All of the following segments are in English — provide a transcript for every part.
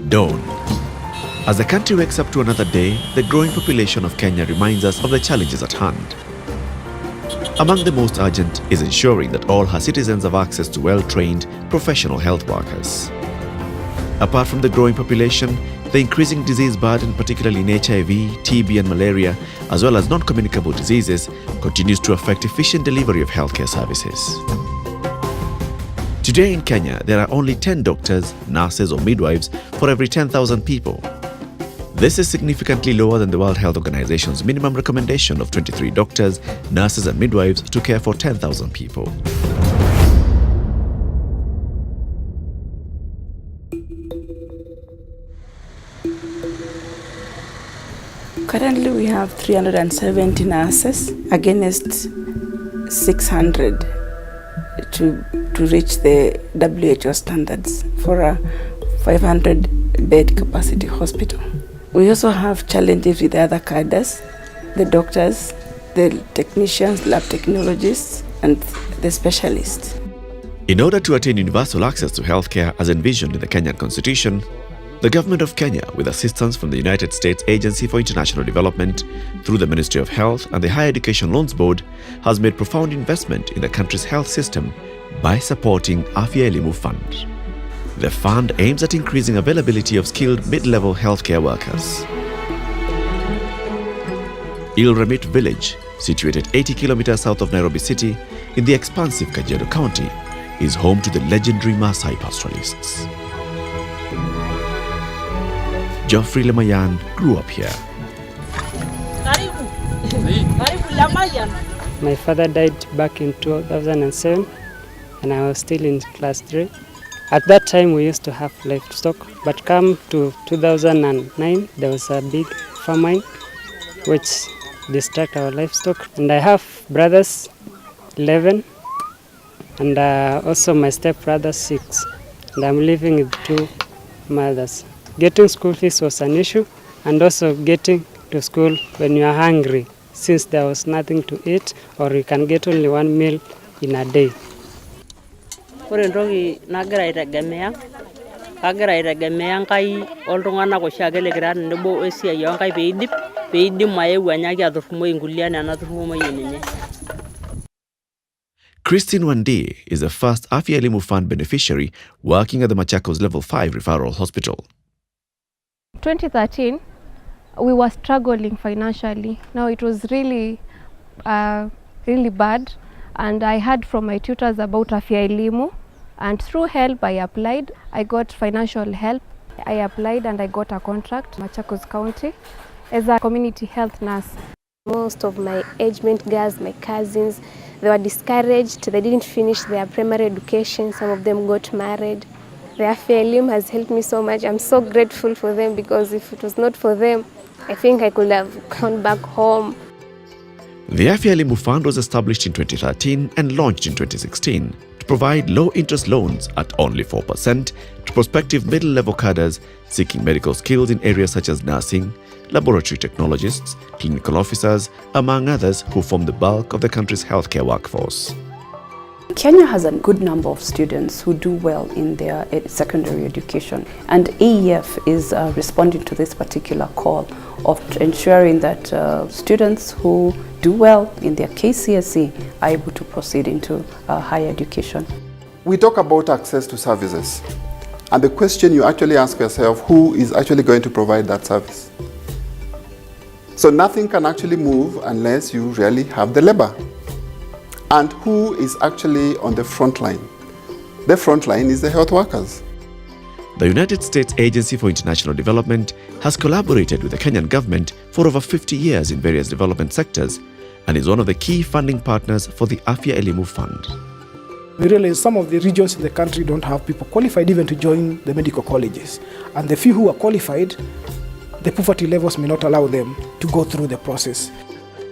Dawn. As the country wakes up to another day, the growing population of Kenya reminds us of the challenges at hand. Among the most urgent is ensuring that all her citizens have access to well-trained professional health workers. Apart from the growing population, the increasing disease burden, particularly in HIV, TB and malaria, as well as non-communicable diseases, continues to affect efficient delivery of healthcare services. Today in Kenya, there are only 10 doctors, nurses or midwives for every 10,000 people. This is significantly lower than the World Health Organization's minimum recommendation of 23 doctors, nurses and midwives to care for 10,000 people. Currently, we have 370 nurses against 600 to reach the WHO standards for a 500-bed capacity hospital. We also have challenges with the other cadres, the doctors, the technicians, lab technologists, and the specialists. In order to attain universal access to healthcare as envisioned in the Kenyan Constitution, the Government of Kenya, with assistance from the United States Agency for International Development, through the Ministry of Health and the Higher Education Loans Board, has made profound investment in the country's health system by supporting Afya Elimu Fund. The fund aims at increasing availability of skilled mid-level healthcare workers. Ilramit village, situated 80 kilometers south of Nairobi City in the expansive Kajiado County, is home to the legendary Maasai pastoralists. Geoffrey Lemayan grew up here. My father died back in 2007 and I was still in class 3. At that time we used to have livestock, but come to 2009 there was a big famine which distracted our livestock. And I have brothers 11 and also my stepbrother 6, and I'm living with 2 mothers. Getting school fees was an issue, and also getting to school when you are hungry, since there was nothing to eat or you can get only 1 meal in a day. Ore entoki nagira aitegemea Enkai oltung'anak oshiake likigira tenebo esiai oonkai peidim aeu anyaki aturrumoi inkulie enaa enaturrumoi ninye. Christine Wandi is the first Afya Elimu Fund beneficiary working at the Machakos Level 5 Referral Hospital. 2013, we were struggling financially. Now it was really bad, and I heard from my tutors about Afya Elimu, and through help I applied. I got financial help. I applied and I got a contract in Machakos County as a community health nurse. Most of my age-mate girls, my cousins, they were discouraged. They didn't finish their primary education. Some of them got married. The Afya Elimu has helped me so much. I'm so grateful for them, because if it was not for them, I think I could have gone back home. The Afya Elimu Fund was established in 2013 and launched in 2016 to provide low-interest loans at only 4% to prospective middle-level cadres seeking medical skills in areas such as nursing, laboratory technologists, clinical officers, among others who form the bulk of the country's healthcare workforce. Kenya has a good number of students who do well in their secondary education, and AEF is responding to this particular call of ensuring that students who do well in their KCSE are able to proceed into higher education. We talk about access to services, and the question you actually ask yourself, who is actually going to provide that service? So nothing can actually move unless you really have the labor. And who is actually on the front line? The front line is the health workers. The United States Agency for International Development has collaborated with the Kenyan government for over 50 years in various development sectors and is one of the key funding partners for the Afya Elimu Fund. We realize some of the regions in the country don't have people qualified even to join the medical colleges. And the few who are qualified, the poverty levels may not allow them to go through the process.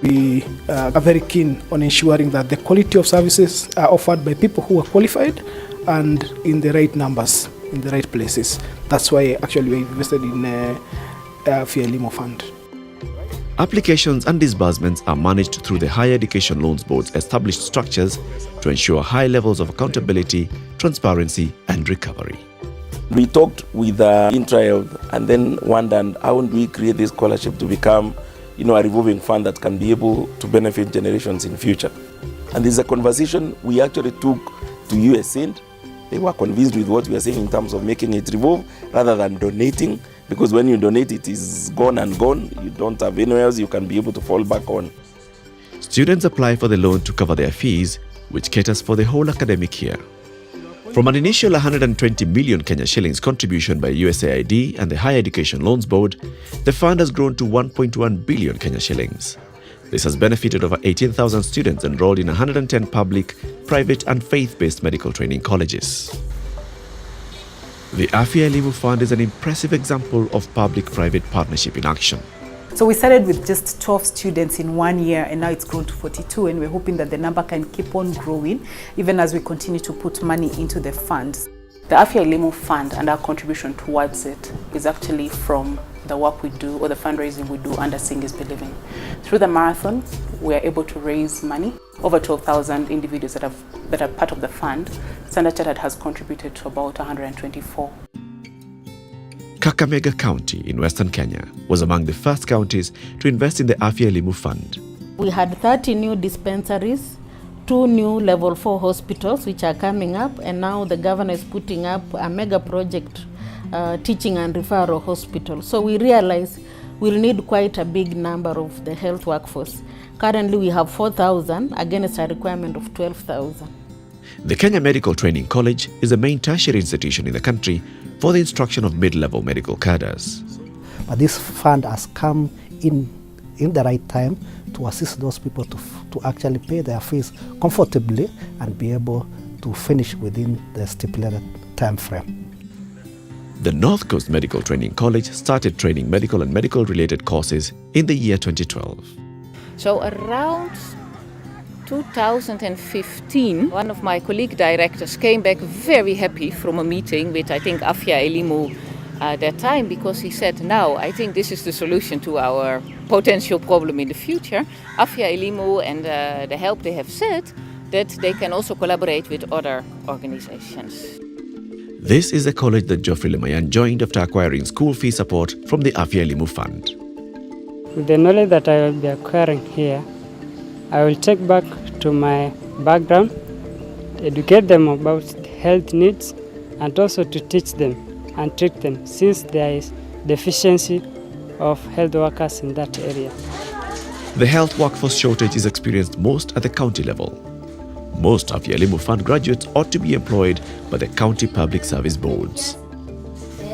We are very keen on ensuring that the quality of services are offered by people who are qualified and in the right numbers, in the right places. That's why actually we invested in Afya Elimu Fund. Applications and disbursements are managed through the Higher Education Loans Board's established structures to ensure high levels of accountability, transparency and recovery. We talked with Intra-Health and then wondered how do we create this scholarship to become a revolving fund that can be able to benefit generations in future. And this is a conversation we actually took to USAID. They were convinced with what we are saying in terms of making it revolve rather than donating, because when you donate it is gone and gone. You don't have anywhere else you can be able to fall back on. Students apply for the loan to cover their fees, which caters for the whole academic year. From an initial 120 million Kenya shillings contribution by USAID and the Higher Education Loans Board, the fund has grown to 1.1 billion Kenya shillings. This has benefited over 18,000 students enrolled in 110 public, private and faith-based medical training colleges. The Afya Elimu Fund is an impressive example of public-private partnership in action. So we started with just 12 students in 1 year, and now it's grown to 42, and we're hoping that the number can keep on growing even as we continue to put money into the funds. The Afya Elimu Fund and our contribution towards it is actually from the work we do or the fundraising we do under Sing is Believing. Through the marathon, we are able to raise money. Over 12,000 individuals that are part of the fund. Standard Chartered has contributed to about 124. Kakamega County in Western Kenya was among the first counties to invest in the Afya Elimu Fund. We had 30 new dispensaries, 2 new level 4 hospitals which are coming up, and now the governor is putting up a mega project teaching and referral hospital. So we realize we'll need quite a big number of the health workforce. Currently we have 4,000 against a requirement of 12,000. The Kenya Medical Training College is the main tertiary institution in the country for the instruction of mid-level medical cadres. But this fund has come in the right time to assist those people to actually pay their fees comfortably and be able to finish within the stipulated time frame. The North Coast Medical Training College started training medical and medical-related courses in the year 2012. So around 2015, one of my colleague directors came back very happy from a meeting with, I think, Afya Elimu at that time, because he said, now, I think this is the solution to our potential problem in the future. Afya Elimu and the help they have said that they can also collaborate with other organizations. This is the college that Geoffrey Lemayan joined after acquiring school fee support from the Afya Elimu Fund. With the knowledge that I will be acquiring here, I will take back to my background, educate them about health needs, and also to teach them and treat them, since there is deficiency of health workers in that area. The health workforce shortage is experienced most at the county level. Most Afya Elimu Fund graduates ought to be employed by the county public service boards.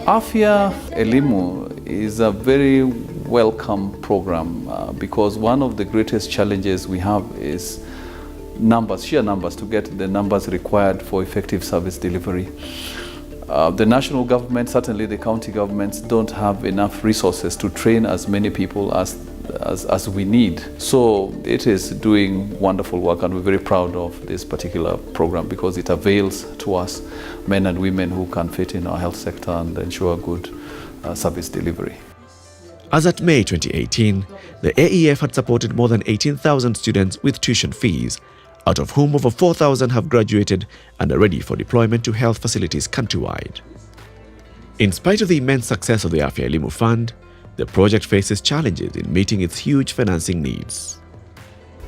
Afya Elimu is a very welcome program because one of the greatest challenges we have is sheer numbers, to get the numbers required for effective service delivery. The national government, certainly the county governments, don't have enough resources to train as many people as we need. So it is doing wonderful work, and we're very proud of this particular program because it avails to us, men and women who can fit in our health sector and ensure good service delivery. As at May 2018, the AEF had supported more than 18,000 students with tuition fees, out of whom over 4,000 have graduated and are ready for deployment to health facilities countrywide. In spite of the immense success of the Afya Elimu Fund, the project faces challenges in meeting its huge financing needs.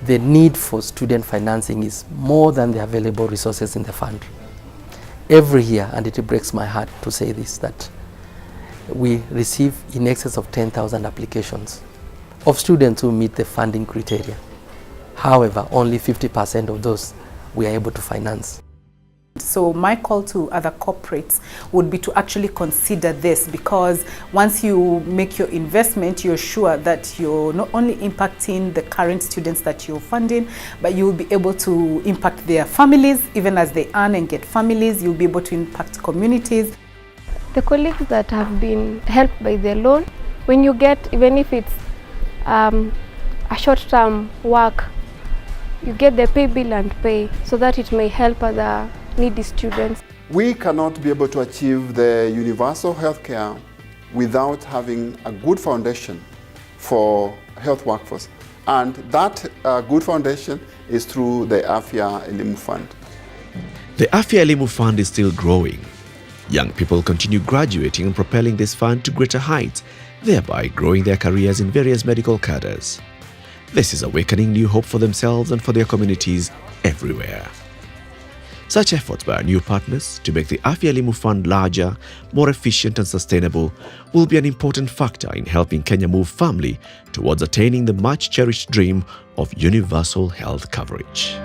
The need for student financing is more than the available resources in the fund. Every year, and it breaks my heart to say this, that we receive in excess of 10,000 applications of students who meet the funding criteria. However, only 50% of those we are able to finance. So my call to other corporates would be to actually consider this, because once you make your investment, you're sure that you're not only impacting the current students that you're funding, but you'll be able to impact their families. Even as they earn and get families, you'll be able to impact communities. The colleagues that have been helped by the loan, when you get, even if it's a short-term work, you get the pay bill and pay, so that it may help other needy students. We cannot be able to achieve the universal healthcare without having a good foundation for health workforce. And that good foundation is through the Afya Elimu Fund. The Afya Elimu Fund is still growing. Young people continue graduating and propelling this fund to greater heights, thereby growing their careers in various medical cadres. This is awakening new hope for themselves and for their communities everywhere. Such efforts by our new partners to make the Afya Elimu Fund larger, more efficient and sustainable will be an important factor in helping Kenya move firmly towards attaining the much-cherished dream of universal health coverage.